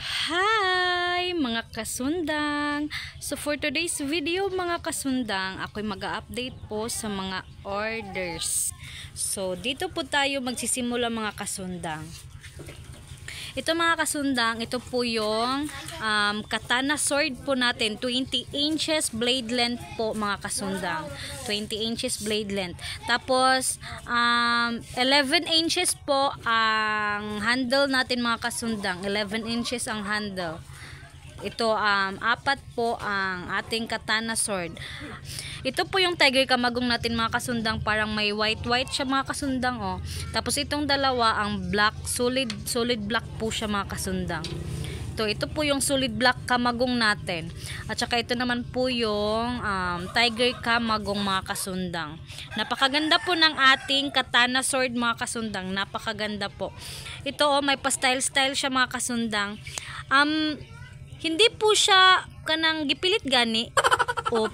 Hi mga kasundang! So for today's video mga kasundang, ako'y mag-update po sa mga orders. So dito po tayo magsisimula mga kasundang. Ito mga kasundang, ito po yung katana sword po natin, 20 inches blade length po mga kasundang. 20 inches blade length. Tapos 11 inches po ang handle natin mga kasundang. 11 inches ang handle. Ito apat po ang ating katana sword. Ito po yung tiger kamagong natin mga kasundang, parang may white siya mga kasundang oh. Tapos itong dalawa ang black, solid black po siya mga kasundang. Ito po yung solid black kamagong natin. At saka ito naman po yung tiger kamagong mga kasundang. Napakaganda po ng ating katana sword mga kasundang. Napakaganda po. Ito oh, may pa-style siya mga kasundang. Hindi po siya kanang gipilit gani o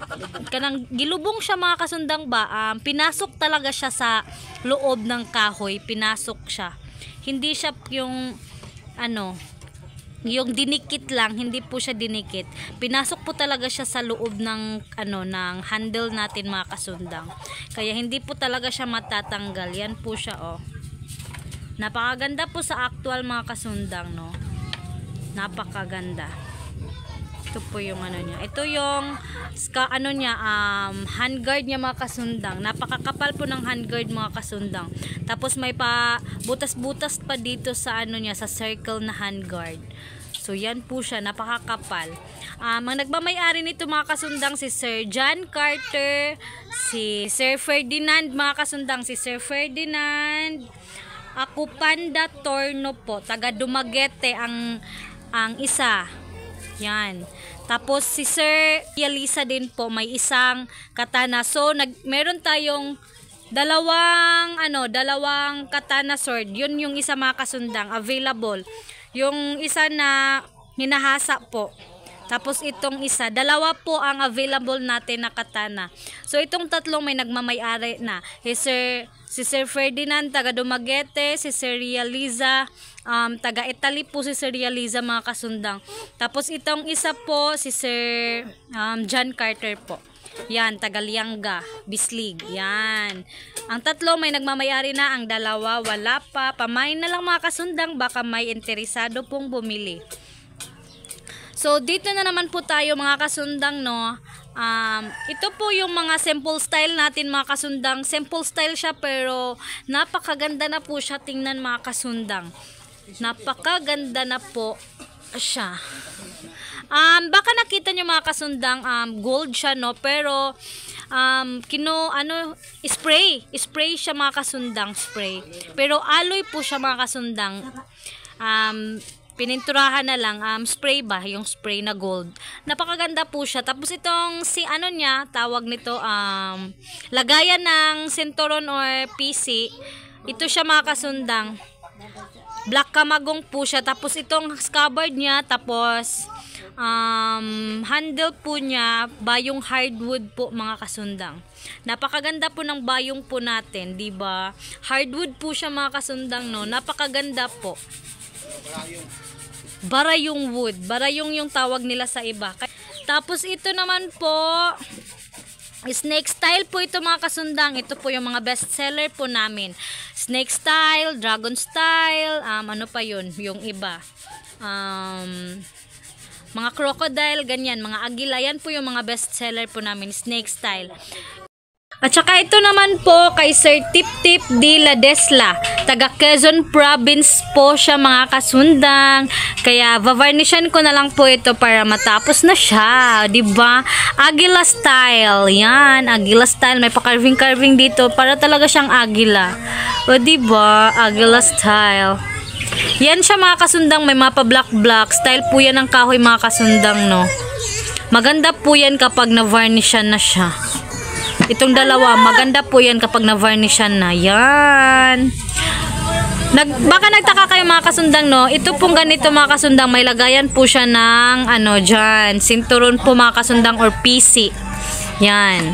kanang gilubong siya mga kasundang ba, pinasok talaga siya sa loob ng kahoy, pinasok siya. Hindi siya yung yung dinikit lang, hindi po siya dinikit. Pinasok po talaga siya sa loob ng ng handle natin mga kasundang. Kaya hindi po talaga siya matatanggal. Yan po siya oh. Napakaganda po sa actual mga kasundang no. Napakaganda. Ito po yung niya. Ito yung handguard niya mga kasundang. Napakakapal po ng handguard mga kasundang. Tapos may pa butas-butas pa dito sa niya, sa circle na handguard. So yan po siya, napakakapal. Ang nagmamay-ari nito mga kasundang si Sir John Carter, si Sir Ferdinand mga kasundang, si Sir Ferdinand Akupanda Torno po, taga Dumaguete ang isa. Yan. Tapos si Sir Yalisa din po may isang katana. So meron tayong dalawang katana sword. Yun yung isa mga kasundang available. Yung isa na hinahasa po. Tapos itong isa, dalawa po ang available natin na katana. So itong tatlong may nagmamay-ari na. Si Sir Ferdinand taga Dumaguete, si Sir Yaliza taga Italy po si Sir Yaliza mga kasundang. Tapos itong isa po si Sir John Carter po. Yan, taga Lianga, Bislig. Yan. Ang tatlo may nagmamay-ari na, ang dalawa wala pa. Pamain na lang mga kasundang, baka may interesado pong bumili. So dito na naman po tayo mga kasundang no. Ito po yung mga simple style natin mga kasundang. Simple style siya pero napakaganda na po siya tingnan mga kasundang. Napakaganda na po siya. Baka nakita nyo mga kasundang gold siya no, pero spray siya mga kasundang, spray. Pero alloy po siya mga kasundang. Pininturahan na lang, spray ba, yung spray na gold. Napakaganda po siya. Tapos itong tawag nito, lagayan ng sinturon or PC. Ito siya mga kasundang. Black kamagong po siya. Tapos itong scabbard niya, tapos handle po niya, bayong hardwood po mga kasundang. Napakaganda po ng bayong po natin, di ba? Hardwood po siya mga kasundang no. Napakaganda po. Barayong wood. Barayong yung tawag nila sa iba. Tapos ito naman po, snake style po ito mga kasundang. Ito po yung mga best seller po namin. Snake style, dragon style, ano pa yun, yung iba. Mga crocodile, ganyan, mga agila. Yan po yung mga best seller po namin, snake style. At saka ito naman po kay Sir Tip Tip de la Desla, taga Quezon Province po siya mga kasundang. Kaya vavarnishan ko na lang po ito para matapos na siya, 'di ba? Agila style. Yan, agila style, may pa-carving dito para talaga siyang agila. O 'di ba? Agila style. Yan siya mga kasundang, may mga pa-black style po yan ng kahoy mga kasundang no. Maganda po yan kapag na-varnishan na siya. Itong dalawa, maganda po yan kapag na-varnishan na. Yan. Baka nagtaka kayo mga kasundang no. Ito pong ganito mga kasundang, may lagayan po siya ng dyan, sinturon po mga kasundang or PC. Yan.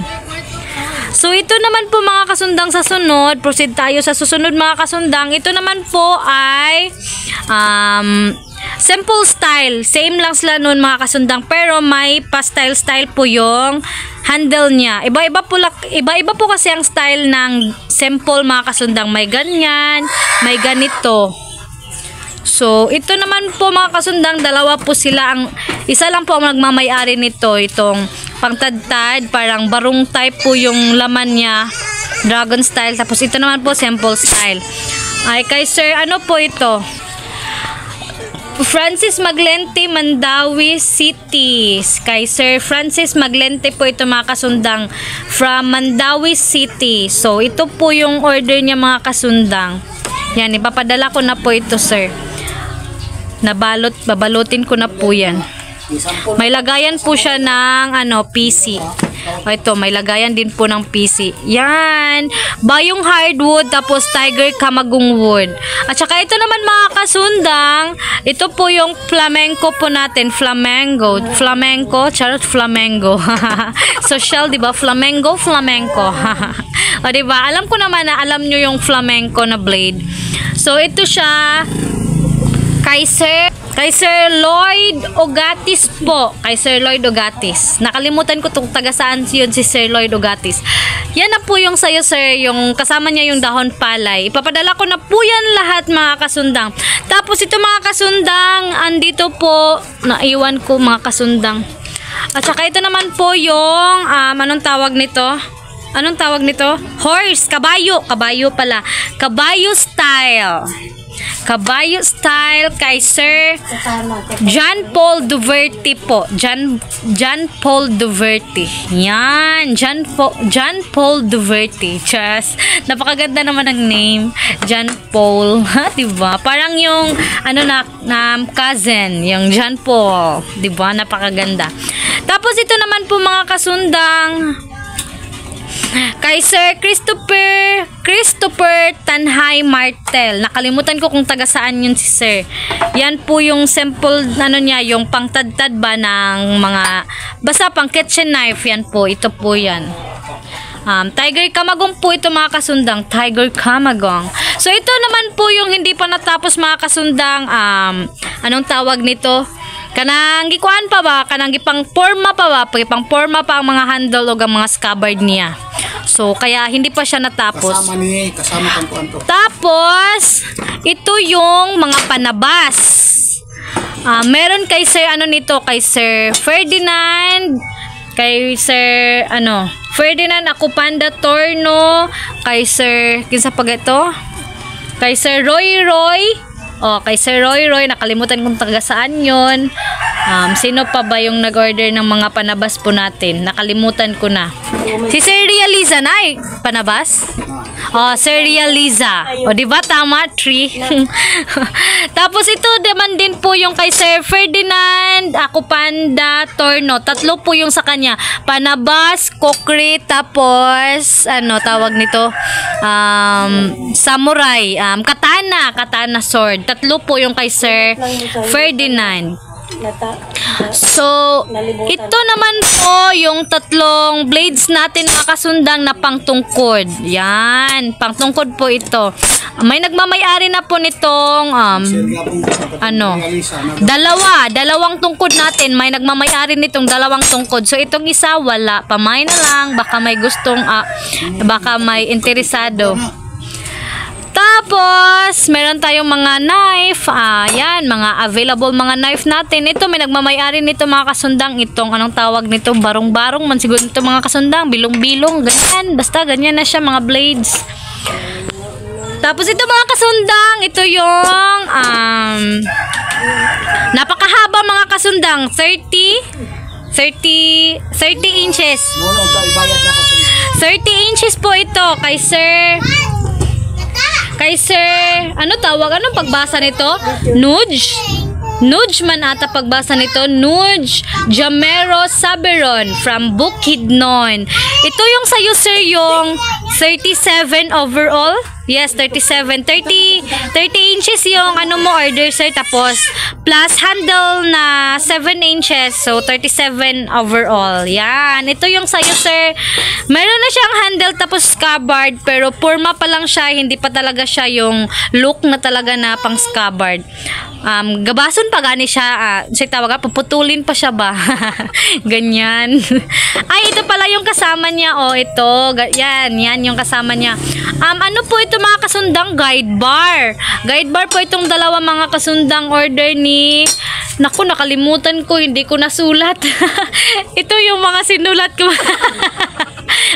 So ito naman po mga kasundang sa sunod. Proceed tayo sa susunod mga kasundang. Ito naman po ay simple style. Same lang sila nun mga kasundang, pero may pa-style po yung handle niya. Iba-iba po kasi ang style ng simple mga kasundang. May ganyan, may ganito. So, ito naman po mga kasundang, dalawa po sila. Isa lang po ang nagmamay-ari nito. Itong pangtadtad, parang barong type po yung laman niya. Dragon style. Tapos ito naman po, simple style. Ay, kay Sir, ano po ito? Francis Maglente, Mandawi City. Kay Sir Francis Maglente po ito mga kasundang, from Mandawi City. So, ito po yung order niya mga kasundang. Yan, ipapadala ko na po ito, sir. Babalutin ko na po yan. May lagayan po siya ng PC. O ito, may lagayan din po ng PC. Yan. Bayong hardwood, tapos tiger kamagong wood. At saka ito naman mga kasundang, ito po yung flamenco po natin. Flamenco. Charot, flamenco. Social, diba? Flamenco. O diba? Alam ko naman na alam nyo yung flamenco na blade. So, ito siya. Kay Sir Lloyd Ogatis po. Kay Sir Lloyd Ogatis. Nakalimutan ko itong taga saan yun si Sir Lloyd Ogatis. Yan na po yung sayo, sir. Yung kasama niya yung dahon palay. Ipapadala ko na po yan lahat mga kasundang. Tapos ito mga kasundang, andito po, naiwan ko mga kasundang. At saka ito naman po yung, anong tawag nito? Horse. Kabayo pala. Kabayo style kay Sir John Paul Duverte po. John Paul Duverte. Yan. John Paul Duverte. Just, napakaganda naman ng name. John Paul. Diba? Parang yung, cousin. Yung John Paul. Diba? Napakaganda. Tapos ito naman po mga kasundang, kay Sir Christopher Tanhay Martel. Nakalimutan ko kung taga saan yun si Sir. Yan po yung simple niya, yung pangtadtad ba ng mga basta pang kitchen knife. Yan po, ito po yan. Tiger kamagong po ito mga kasundang. Tiger kamagong. So ito naman po yung hindi pa natapos mga kasundang, anong tawag nito? Kanang gikuan pa ba? Kanang gipang forma pa ba? Pang forma pa ang mga handle o ang mga scabbard niya. So, kaya hindi pa siya natapos. Kasama kang kuan to. Tapos, ito yung mga panabas. Meron kay Sir, kay Sir Ferdinand, kay Sir, Ferdinand Acupanda Torno, kay Sir, kinsa pag ito? Kay Sir Roy, kay Sir Roy, nakalimutan kong taga saan yun. Sino pa ba yung nag-order ng mga panabas po natin? Nakalimutan ko na. Si Sir Realiza na panabas? Sir Realiza. Diba tama? 3. Tapos ito naman din po yung kay Sir Ferdinand Acupanda Torno. 3 po yung sa kanya. Panabas, kokri, tapos tawag nito? Samurai. Katana sword. 3 po yung kay Sir Ferdinand. So, ito naman po yung 3 blades natin mga kasundang na pangtungkod. Yan, pangtungkod po ito. May nagmamay-ari na po nitong dalawang tungkod natin. May nagmamay-ari nitong 2 tungkod. So, itong isa wala, pamay na lang, baka may gustong baka may interesado. Tapos, meron tayong mga knife. Yan, mga available mga knife natin. Ito, may nagmamay-ari nito mga kasundang. Itong, anong tawag nito? Barong-barong man siguro nito mga kasundang. Bilong-bilong, ganyan. Basta, ganyan na siya, mga blades. Tapos, ito mga kasundang. Ito yung, napakahaba mga kasundang. 30 inches. 30 inches po ito kay Sir, anong pagbasa nito? Nuge man ata pagbasa nito. Nuge Jamero Saberon from Bukidnon. Ito yung sa'yo, sir, yung 37 overall. Yes, 37. 30 inches yung ano mo order, sir. Tapos, plus handle na 7 inches. So, 37 overall. Yan. Ito yung sa'yo, sir. Meron na siyang handle tapos scabbard. Pero, forma pa lang siya. Hindi pa talaga siya yung look na talaga na pang scabbard. Gabason pa gani siya. Sa tawaga, puputulin pa siya ba? Ganyan. Ay, ito pala yung kasama niya. Oh, ito. Yan yung kasama niya. Ano po ito mga kasundang? Guide bar. Guide bar po itong dalawa mga kasundang order ni... Naku, nakalimutan ko. Hindi ko nasulat. Ito yung mga sinulat ko.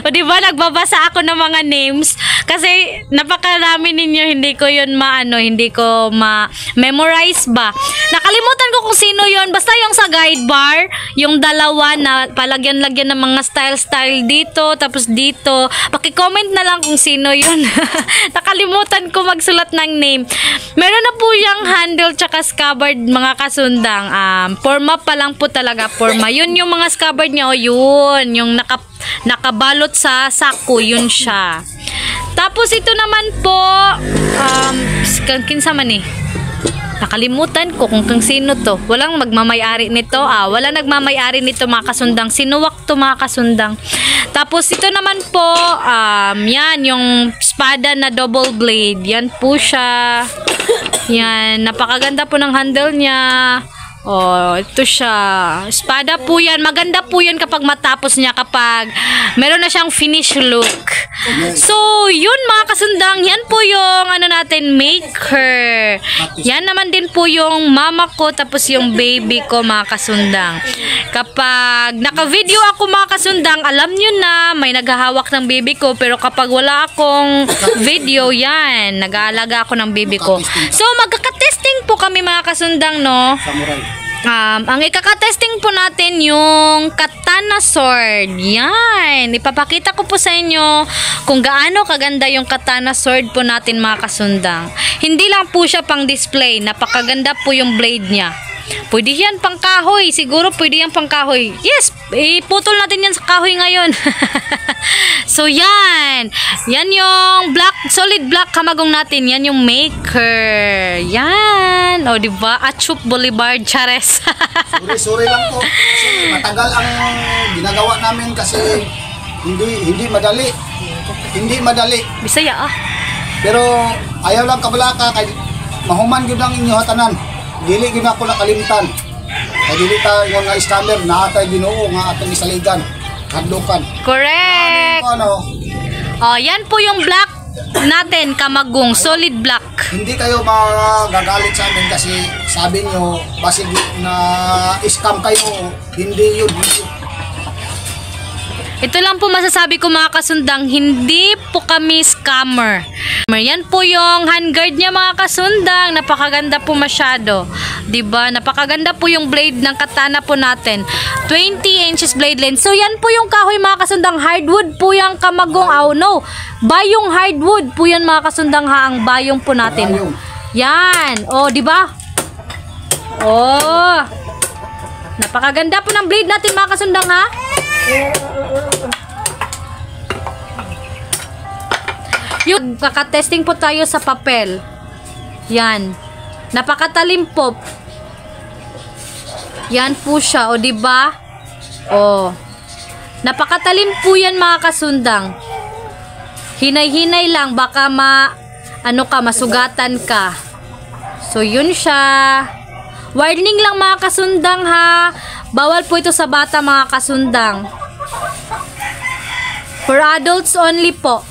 O diba, nagbabasa ako ng mga names. Kasi napakarami ninyo, hindi ko yun hindi ko ma-memorize ba. Nakalimutan ko kung sino yun. Basta yung sa guide bar, yung dalawa na palagyan-lagyan ng mga style-style dito, tapos dito. Paki-comment na lang kung sino yun. Nakalimutan ko magsulat ng name. Meron na po yung handle tsaka scabbard mga kasundang. Forma pa lang po talaga, forma. Yun yung mga scabbard niya, o yun. Yung nakabalot sa sako, yun siya. Tapos ito naman po, kinsa man eh. Nakalimutan ko kung sino to. Walang magmamay-ari nito. Wala nagmamay-ari nito mga kasundang. Sinuwak to mga kasundang. Tapos ito naman po, yan, yung espada na double blade. Yan po siya. Yan, napakaganda po ng handle niya. Oh, ito siya. Espada po yan. Maganda po yan kapag matapos niya, kapag meron na siyang finish look. So, yun mga kasundang. Yan po yung ano natin, maker. Yan naman din po yung mama ko, tapos yung baby ko mga kasundang. Kapag naka-video ako mga kasundang, alam nyo na may naghahawak ng baby ko. Pero kapag wala akong video, yan, nag-aalaga ako ng baby ko. So, magkaka-testing po kami mga kasundang, no? Ang ikaka-testing po natin yung katana sword. Yan. Ipapakita ko po sa inyo kung gaano kaganda yung katana sword po natin mga kasundang. Hindi lang po siya pang display. Napakaganda po yung blade niya. Pwede yan pang kahoy. Siguro pwede yan pang kahoy. Yes, iputol natin yan sa kahoy ngayon. So yan. Yan yung black, solid black kamagong natin. Yan yung maker. Yan. O diba? Achup Boulevard Chares. Sorry lang po. Kasi matagal ang ginagawa namin kasi hindi madali. Hindi madali. Bisaya Pero ayaw lang kabalaka kay mahuman gyud ang inyo hatanan. Dili gyud ako nakalimtan. Kay dili ta yung nga scammer na atay Ginoo nga atong isaligan. Hadlokan. Correct. Yan po yung black natin, kamagong, solid black. Hindi kayo magagalit sa amin kasi sabi nyo, basig na scam kayo. Hindi yun. Ito lang po masasabi ko mga kasundang, hindi po kami scammer. Yan po yung handguard niya mga kasundang, napakaganda po masyado. 'Di ba? Napakaganda po yung blade ng katana po natin. 20 inches blade length. So yan po yung kahoy mga kasundang, hardwood po yung kamagong. No. Bayong hardwood po yan mga kasundang ang bayong po natin. Yan. 'Di ba? Napakaganda po ng blade natin mga kasundang Yung kakatesting po tayo sa papel. Yan. Napakatalim po. Yan po siya, di ba? Napakatalim po yan mga kasundang. Hinay-hinay lang, baka masugatan ka. So yun siya. Warning lang mga kasundang bawal po ito sa bata mga kasundang. For adults only po.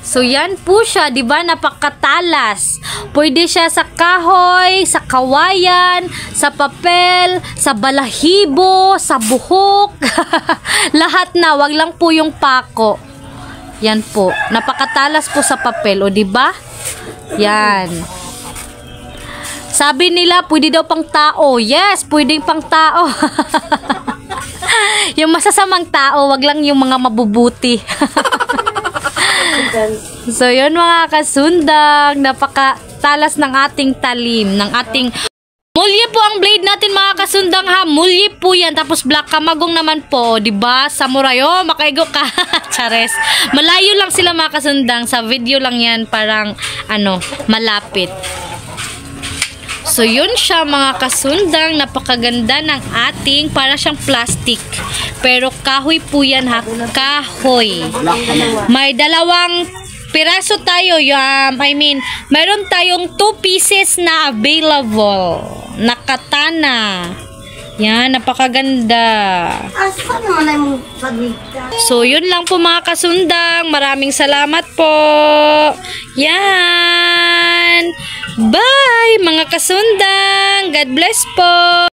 So yan po siya, 'di ba? Napakatalas. Pwede siya sa kahoy, sa kawayan, sa papel, sa balahibo, sa buhok. Lahat na, wag lang po yung pako. Yan po. Napakatalas po sa papel, 'di ba? Yan. Sabi nila, pwede daw pang tao. Yes, pwedeng pang tao. Yung masasamang tao, wag lang yung mga mabubuti. So, yun mga kasundang, napakatalas ng ating talim, ng ating Mulye po ang blade natin mga kasundang ha. Mulye po yan. Tapos black kamagong naman po. Diba? Samurai. Oh, makaigo ka. Chares. Malayo lang sila mga kasundang. Sa video lang yan. Parang, malapit. So, yun siya mga kasundang. Napakaganda ng ating, para siyang plastic. Pero kahoy po yan ha. Kahoy. May dalawang piraso tayo. Mayroon tayong 2 pieces na available. Nakatana. Yan, napakaganda. Asa naman ay mong pagligtas? So, yun lang po mga kasundang. Maraming salamat po. Yan. Bye, mga kasundang. God bless po.